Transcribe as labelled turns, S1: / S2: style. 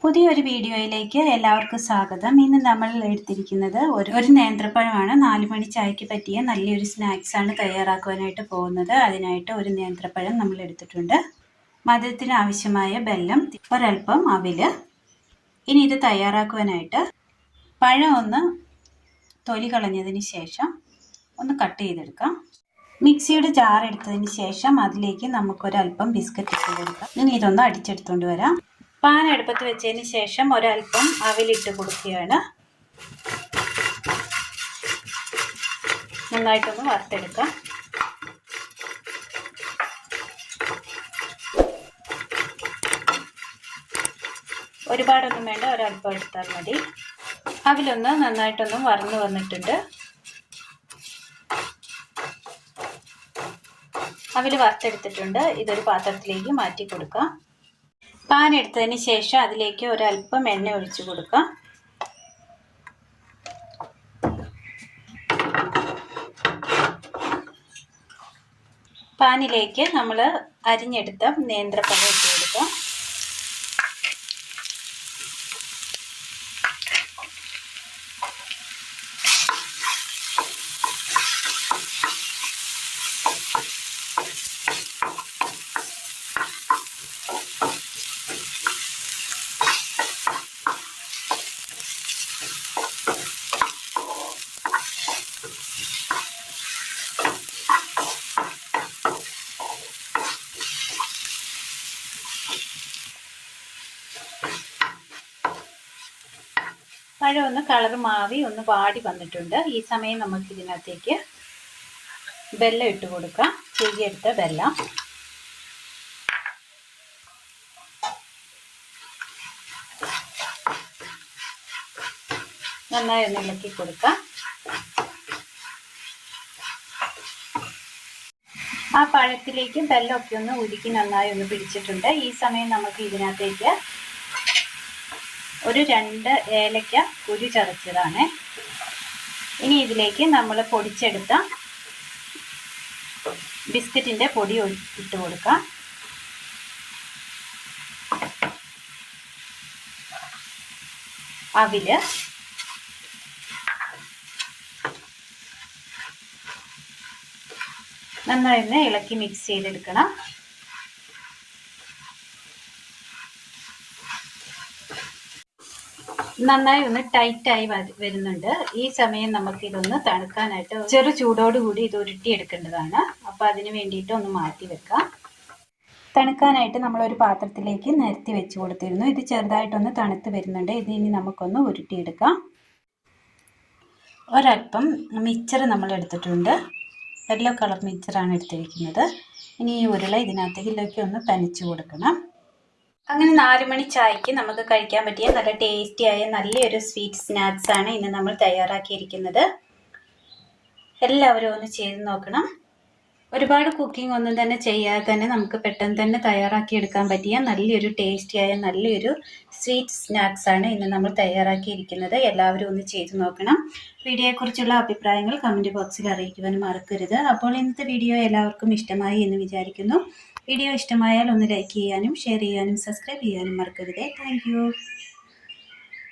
S1: പുതിയൊരു വീഡിയോയിലേക്ക് എല്ലാവർക്കും സ്വാഗതം. ഇന്ന് നമ്മൾ എടുത്തിരിക്കുന്നത് ഒരു നേന്ത്രപ്പഴമാണ്. 4 മണി ചായക്ക് പറ്റിയ നല്ലൊരു സ്നാക്സ് ആണ് തയ്യാറാക്കുവാനായിട്ട് പോകുന്നത്. അതിനായിട്ട് ഒരു നേന്ത്രപ്പഴം നമ്മൾ എടുത്തിട്ടുണ്ട്. മധുരത്തിന് ആവശ്യമായ വെല്ലം, ഒരൽപ്പം അവില്. ഇനി ഇത് തയ്യാറാക്കുവാനായിട്ട് പഴം ഒന്ന് തൊലി കളഞ്ഞതിന് ശേഷം ഒന്ന് കട്ട് ചെയ്തെടുക്കാം. മിക്സിയുടെ ജാർ എടുത്തതിന് ശേഷം അതിലേക്ക് നമുക്കൊരൽപ്പം ബിസ്ക്കറ്റ് ഇട്ട് കൊടുക്കാം. ഇനി ഇതൊന്ന് അടിച്ചെടുത്തുകൊണ്ട് വരാം. പാൻ അടുപ്പത്ത് വെച്ചതിന് ശേഷം ഒരൽപ്പം അവിലിട്ട് കൊടുക്കുകയാണ്. നന്നായിട്ടൊന്ന് വറുത്തെടുക്കാം. ഒരുപാടൊന്നും വേണ്ട, ഒരൽപ്പം എടുത്താൽ മതി. അവിലൊന്ന് നന്നായിട്ടൊന്ന് വറന്ന് വന്നിട്ടുണ്ട്. അവിൽ വറുത്തെടുത്തിട്ടുണ്ട്. ഇതൊരു പാത്രത്തിലേക്ക് മാറ്റി കൊടുക്കാം. പാൻ എടുത്തതിന് ശേഷം അതിലേക്ക് ഒരൽപ്പം എണ്ണ ഒഴിച്ചു കൊടുക്കാം. പാനിലേക്ക് നമ്മൾ അരിഞ്ഞെടുത്ത നേന്ത്രപ്പഴം ഇട്ട് കൊടുക്കാം. പഴം ഒന്ന് കളർ മാറി ഒന്ന് വാടി വന്നിട്ടുണ്ട്. ഈ സമയം നമുക്ക് ഇതിനകത്തേക്ക് വെല്ലം ഇട്ട് കൊടുക്കാം. ചെരിയെടുത്ത വെല്ലം. നന്നായി ഒന്ന് ഇളക്കി കൊടുക്കാം. ആ പഴത്തിലേക്ക് വെല്ലമൊക്കെ ഒന്ന് ഉരുക്കി നന്നായി ഒന്ന് പിടിച്ചിട്ടുണ്ട്. ഈ സമയം നമുക്ക് ഇതിനകത്തേക്ക് ഒരു 2 ഏലക്ക കുരു ചതച്ചതാണ്. ഇനി ഇതിലേക്ക് നമ്മൾ പൊടിച്ചെടുത്ത ബിസ്ക്കറ്റിൻ്റെ പൊടി ഇട്ട് കൊടുക്കാം. അവില്, നന്നായി ഒന്ന് ഇളക്കി മിക്സ് ചെയ്തെടുക്കണം. നന്നായി ഒന്ന് ടൈറ്റായി വരുന്നുണ്ട്. ഈ സമയം നമുക്ക് ഇതൊന്ന് തണുക്കാനായിട്ട് ചെറു ചൂടോടുകൂടി ഇത് ഉരുട്ടിയെടുക്കേണ്ടതാണ്. അപ്പോൾ അതിന് വേണ്ടിയിട്ട് ഒന്ന് മാറ്റി വെക്കാം. തണുക്കാനായിട്ട് നമ്മളൊരു പാത്രത്തിലേക്ക് നിരത്തി വെച്ച് കൊടുത്തിരുന്നു. ഇത് ചെറുതായിട്ടൊന്ന് തണുത്ത് വരുന്നുണ്ട്. ഇത് ഇനി നമുക്കൊന്ന് ഉരുട്ടിയെടുക്കാം. ഒരൽപ്പം മിക്സർ നമ്മൾ എടുത്തിട്ടുണ്ട്. യെല്ലോ കളർ മിക്സറാണ് എടുത്തിരിക്കുന്നത്. ഇനി ഈ ഉരുള ഇതിനകത്തേക്ക് ഒന്ന് തനിച്ച് കൊടുക്കണം. അങ്ങനെ 4 മണി ചായക്ക് നമുക്ക് കഴിക്കാൻ പറ്റിയ നല്ല ടേസ്റ്റിയായ നല്ലൊരു സ്വീറ്റ് സ്നാക്സ് ആണ് ഇന്ന് നമ്മൾ തയ്യാറാക്കിയിരിക്കുന്നത്. എല്ലാവരും ഒന്ന് ചെയ്ത് നോക്കണം. ഒരുപാട് കുക്കിംഗ് ഒന്നും തന്നെ ചെയ്യാതെ തന്നെ നമുക്ക് പെട്ടെന്ന് തന്നെ തയ്യാറാക്കിയെടുക്കാൻ പറ്റിയ നല്ലൊരു ടേസ്റ്റിയായ നല്ലൊരു സ്വീറ്റ് സ്നാക്സ് ആണ് ഇന്ന് നമ്മൾ തയ്യാറാക്കിയിരിക്കുന്നത്. എല്ലാവരും ഒന്ന് ചെയ്ത് നോക്കണം. വീഡിയോയെക്കുറിച്ചുള്ള അഭിപ്രായങ്ങൾ കമൻറ്റ് ബോക്സിൽ അറിയിക്കുവാനും മറക്കരുത്. അപ്പോൾ ഇന്നത്തെ വീഡിയോ എല്ലാവർക്കും ഇഷ്ടമായി എന്ന് വിചാരിക്കുന്നു. വീഡിയോ ഇഷ്ടമായാൽ ഒന്ന് ലൈക്ക് ചെയ്യാനും ഷെയർ ചെയ്യാനും സബ്സ്ക്രൈബ് ചെയ്യാനും മറക്കരുത്. Thank you.